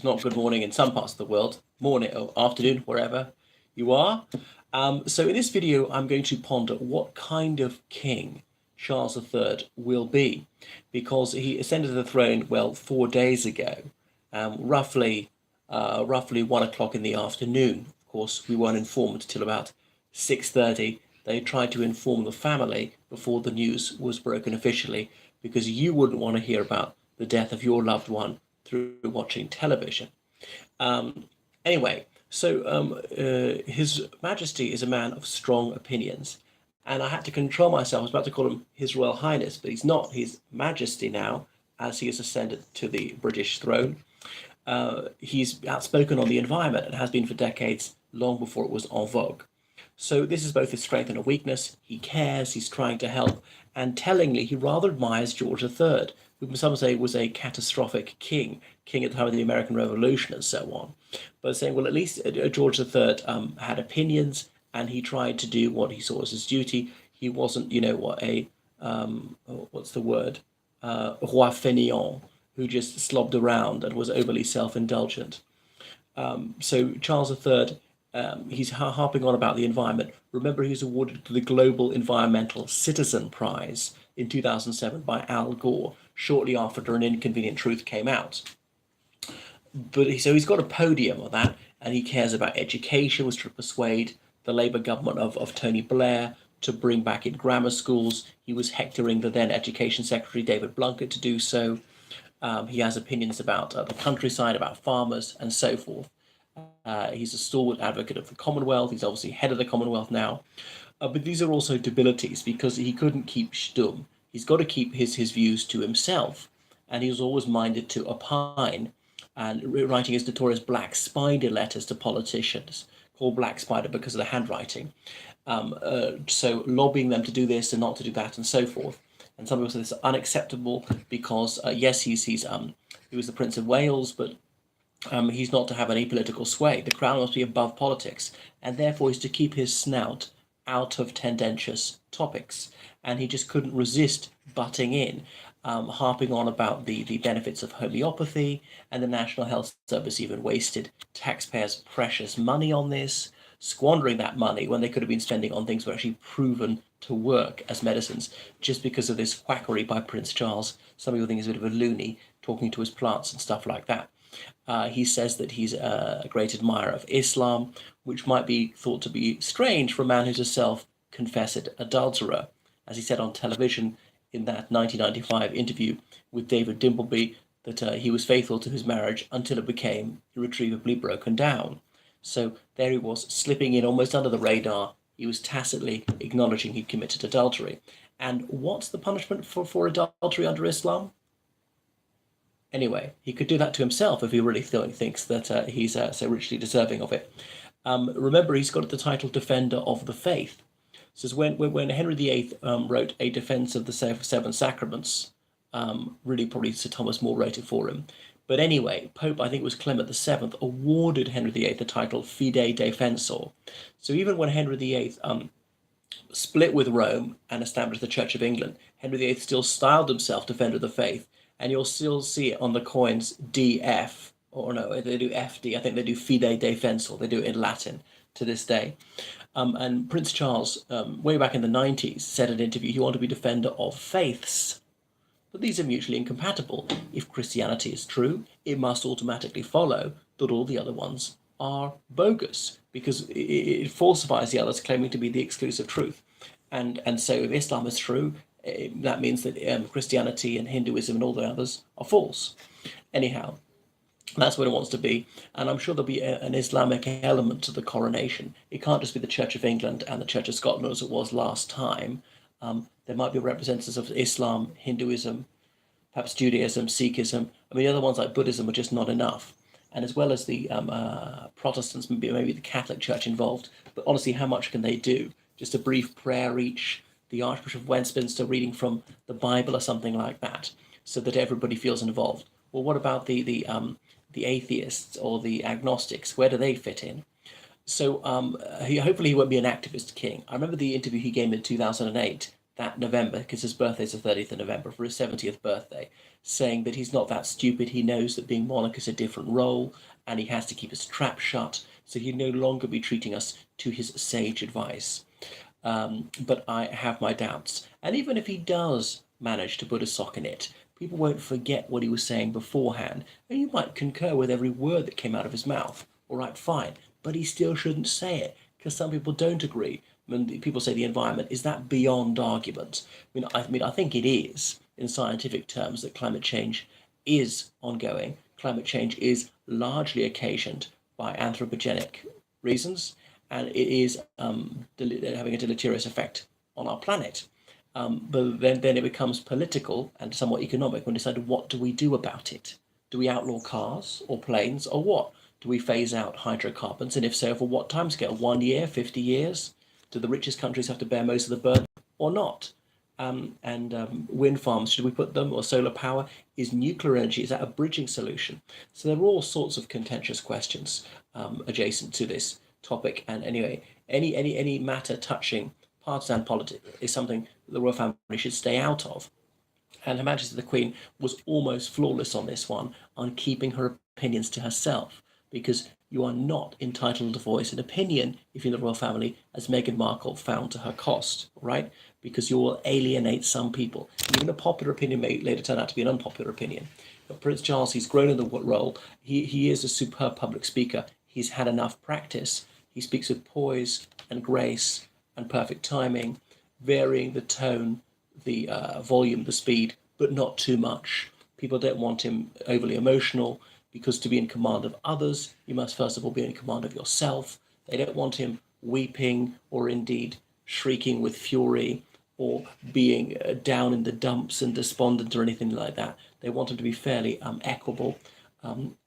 not good morning in some parts of the world, morning or afternoon, wherever you are. So in this video, I'm going to ponder what kind of king Charles III will be, because he ascended to the throne, well, 4 days ago, roughly 1 o'clock in the afternoon. Of course, we weren't informed till about 6:30. They tried to inform the family before the news was broken officially, because you wouldn't want to hear about the death of your loved one through watching television. Anyway, so His Majesty is a man of strong opinions, and I had to control myself. I was about to call him His Royal Highness, but he's not His Majesty now, as he has ascended to the British throne. He's outspoken on the environment and has been for decades, long before it was en vogue. So this is both his strength and a weakness. He cares, he's trying to help, and tellingly, he rather admires George III, who some say was a catastrophic king at the time of the American Revolution and so on. But saying, well, at least George III had opinions, and he tried to do what he saw as his duty. He wasn't, what's the word, roi fainéant, who just slobbed around and was overly self-indulgent. So Charles III, he's harping on about the environment. Remember, he was awarded the Global Environmental Citizen Prize in 2007 by Al Gore, shortly after An Inconvenient Truth came out. So he's got a podium on that, and he cares about education, was to persuade the Labour government of Tony Blair to bring back in grammar schools. He was hectoring the then Education Secretary, David Blunkett, to do so. He has opinions about the countryside, about farmers, and so forth. He's a stalwart advocate of the Commonwealth. He's obviously head of the Commonwealth now. But these are also debilities, because he couldn't keep stum. He's got to keep his views to himself. And he was always minded to opine, and writing his notorious Black Spider letters to politicians, called Black Spider because of the handwriting. So lobbying them to do this and not to do that, and so forth. And some people say this is unacceptable because, yes, he was the Prince of Wales, but he's not to have any political sway. The crown must be above politics, and therefore he's to keep his snout out of tendentious topics. And he just couldn't resist butting in, harping on about the benefits of homeopathy, and the National Health Service even wasted taxpayers' precious money on this, squandering that money when they could have been spending on things that were actually proven to work as medicines, just because of this quackery by Prince Charles. Some people think he's a bit of a loony, talking to his plants and stuff like that. He says that he's a great admirer of Islam, which might be thought to be strange for a man who's a self-confessed adulterer. As he said on television in that 1995 interview with David Dimbleby, that he was faithful to his marriage until it became irretrievably broken down. So there he was, slipping in almost under the radar. He was tacitly acknowledging he committed adultery. And what's the punishment for adultery under Islam? Anyway, he could do that to himself if he really thinks that he's so richly deserving of it. Remember, he's got the title Defender of the Faith. Says when Henry VIII wrote A Defense of the Seven Sacraments, really probably Sir Thomas More wrote it for him. But anyway, Pope, I think it was Clement VII, awarded Henry VIII the title Fide Defensor. So even when Henry VIII split with Rome and established the Church of England, Henry VIII still styled himself Defender of the Faith, and you'll still see it on the coins DF, or no, they do FD. I think they do Fide Defensor. They do it in Latin to this day. And Prince Charles, way back in the 90s, said in an interview he wanted to be defender of faiths. But these are mutually incompatible. If Christianity is true, it must automatically follow that all the other ones are bogus, because it falsifies the others, claiming to be the exclusive truth. And so if Islam is true, that means that Christianity and Hinduism and all the others are false. Anyhow, that's what it wants to be. And I'm sure there'll be an Islamic element to the coronation. It can't just be the Church of England and the Church of Scotland as it was last time. There might be representatives of Islam, Hinduism, perhaps Judaism, Sikhism. I mean, the other ones like Buddhism are just not enough. And as well as the Protestants, maybe the Catholic Church involved. But honestly, how much can they do? Just a brief prayer each, the Archbishop of Westminster reading from the Bible or something like that, so that everybody feels involved. Well, what about the atheists or the agnostics? Where do they fit in? So hopefully he won't be an activist king. I remember the interview he gave in 2008, that November, because his birthday is the 30th of November, for his 70th birthday. saying that he's not that stupid. He knows that being monarch is a different role and he has to keep his trap shut. So he'd no longer be treating us to his sage advice. But I have my doubts. And even if he does manage to put a sock in it, people won't forget what he was saying beforehand. And you might concur with every word that came out of his mouth. All right, fine. But he still shouldn't say it because some people don't agree. When people say the environment, is that beyond argument? I think it is in scientific terms that climate change is ongoing. Climate change is largely occasioned by anthropogenic reasons, and it is having a deleterious effect on our planet. But then it becomes political and somewhat economic when we decide what do we do about it? Do we outlaw cars or planes or what? Do we phase out hydrocarbons? And if so, for what timescale? 1 year, 50 years? Do the richest countries have to bear most of the burden or not? Wind farms, should we put them, or solar power? Is nuclear energy, is that a bridging solution? So there are all sorts of contentious questions adjacent to this topic. And anyway, any matter touching partisan politics is something the royal family should stay out of. And Her Majesty the Queen was almost flawless on this one, on keeping her opinions to herself, because you are not entitled to voice an opinion if you're in the royal family, as Meghan Markle found to her cost, right? Because you will alienate some people. Even a popular opinion may later turn out to be an unpopular opinion. But Prince Charles, he's grown in the role. He is a superb public speaker. He's had enough practice. He speaks with poise and grace and perfect timing, varying the tone, the volume, the speed, but not too much. People don't want him overly emotional, because to be in command of others, you must first of all be in command of yourself. They don't want him weeping or indeed shrieking with fury or being down in the dumps and despondent or anything like that. They want him to be fairly equable.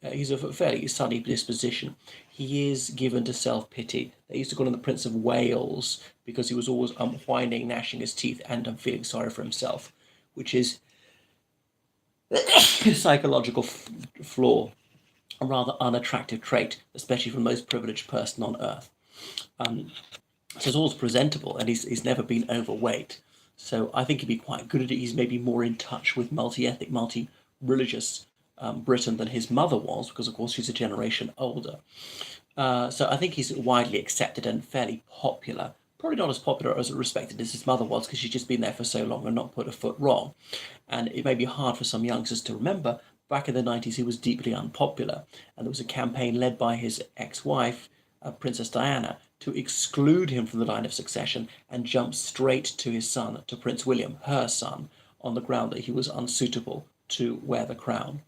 He's of a fairly sunny disposition. He is given to self-pity. They used to call him the Prince of Wales because he was always whining, gnashing his teeth, and feeling sorry for himself, which is a psychological flaw, a rather unattractive trait, especially for the most privileged person on earth. So he's always presentable, and he's never been overweight. So I think he'd be quite good at it. He's maybe more in touch with multi-ethnic, multi-religious Britain than his mother was, because of course she's a generation older. So I think he's widely accepted and fairly popular. Probably not as popular or as respected as his mother was, because she's just been there for so long and not put a foot wrong. And it may be hard for some youngsters to remember, back in the 90s he was deeply unpopular, and there was a campaign led by his ex-wife, Princess Diana, to exclude him from the line of succession and jump straight to his son, to Prince William, her son, on the ground that he was unsuitable to wear the crown.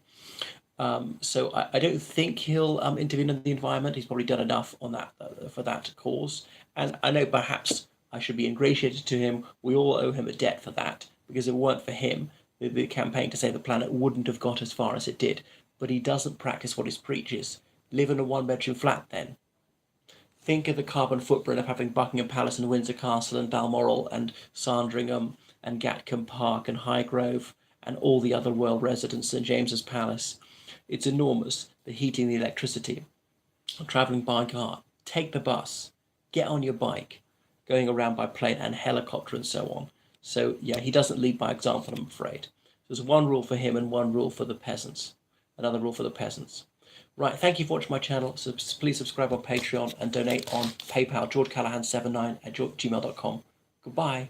So I don't think he'll intervene in the environment. He's probably done enough on that for that cause. And I know perhaps I should be ingratiated to him. We all owe him a debt for that, because if it weren't for him, the campaign to save the planet wouldn't have got as far as it did. But he doesn't practice what he preaches. Live in a one-bedroom flat then. Think of the carbon footprint of having Buckingham Palace and Windsor Castle and Balmoral and Sandringham and Gatcombe Park and Highgrove and all the other royal residences, St James's Palace. It's enormous. The heating, the electricity, travelling by car, take the bus, get on your bike, going around by plane and helicopter and so on. So yeah, he doesn't lead by example, I'm afraid. There's one rule for him and one rule for the peasants. Another rule for the peasants. Right, thank you for watching my channel. So please subscribe on Patreon and donate on PayPal, georgecallahan79 at gmail.com. Goodbye.